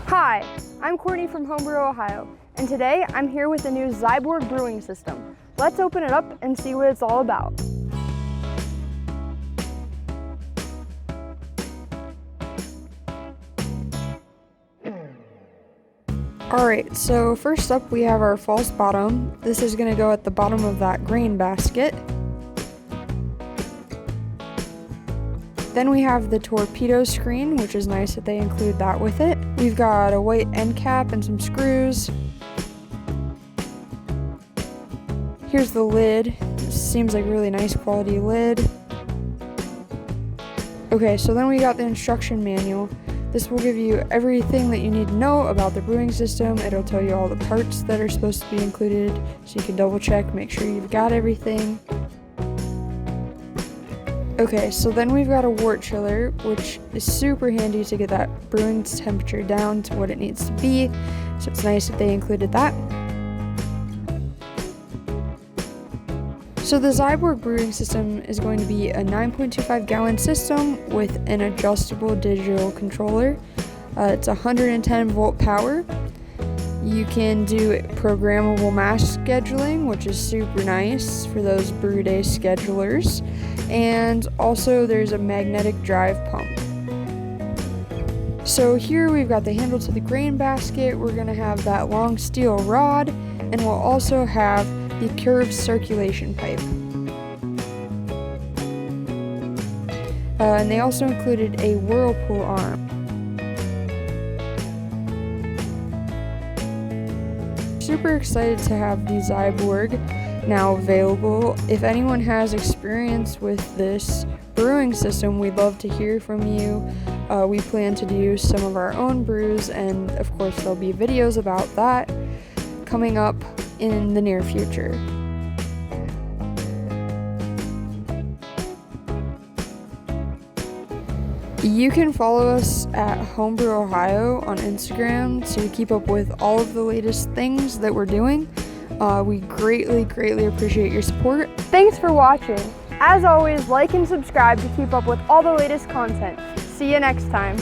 Hi, I'm Courtney from Home Brew Ohio, and today I'm here with the new Zyborg Brewing system. Let's open it up and see what it's all about. Alright, so first up we have our false bottom. This is going to go at the bottom of that grain basket. Then we have the torpedo screen, which is nice that they include that with it. We've got a white end cap and some screws. Here's the lid. This seems like a really nice quality lid. Okay, so then we got the instruction manual. This will give you everything that you need to know about the brewing system. It'll tell you all the parts that are supposed to be included, so you can double check, make sure you've got everything. Okay, so then we've got a wort chiller, which is super handy to get that brewing temperature down to what it needs to be. So it's nice that they included that. So the Zyborg brewing system is going to be a 9.25 gallon system with an adjustable digital controller. It's 110 volt power. You can do programmable mash scheduling, which is super nice for those brew day schedulers. And also there's a magnetic drive pump. So here we've got the handle to the grain basket. We're going to have that long steel rod, and we'll also have the curved circulation pipe. And they also included a whirlpool arm. Super excited to have the Zyborg now available. If anyone has experience with this brewing system, we'd love to hear from you. We plan to do some of our own brews, and of course there'll be videos about that coming up in the near future. You can follow us at Home Brew Ohio on Instagram to keep up with all of the latest things that we're doing. We greatly appreciate your support. Thanks for watching. As always, like and subscribe to keep up with all the latest content. See you next time.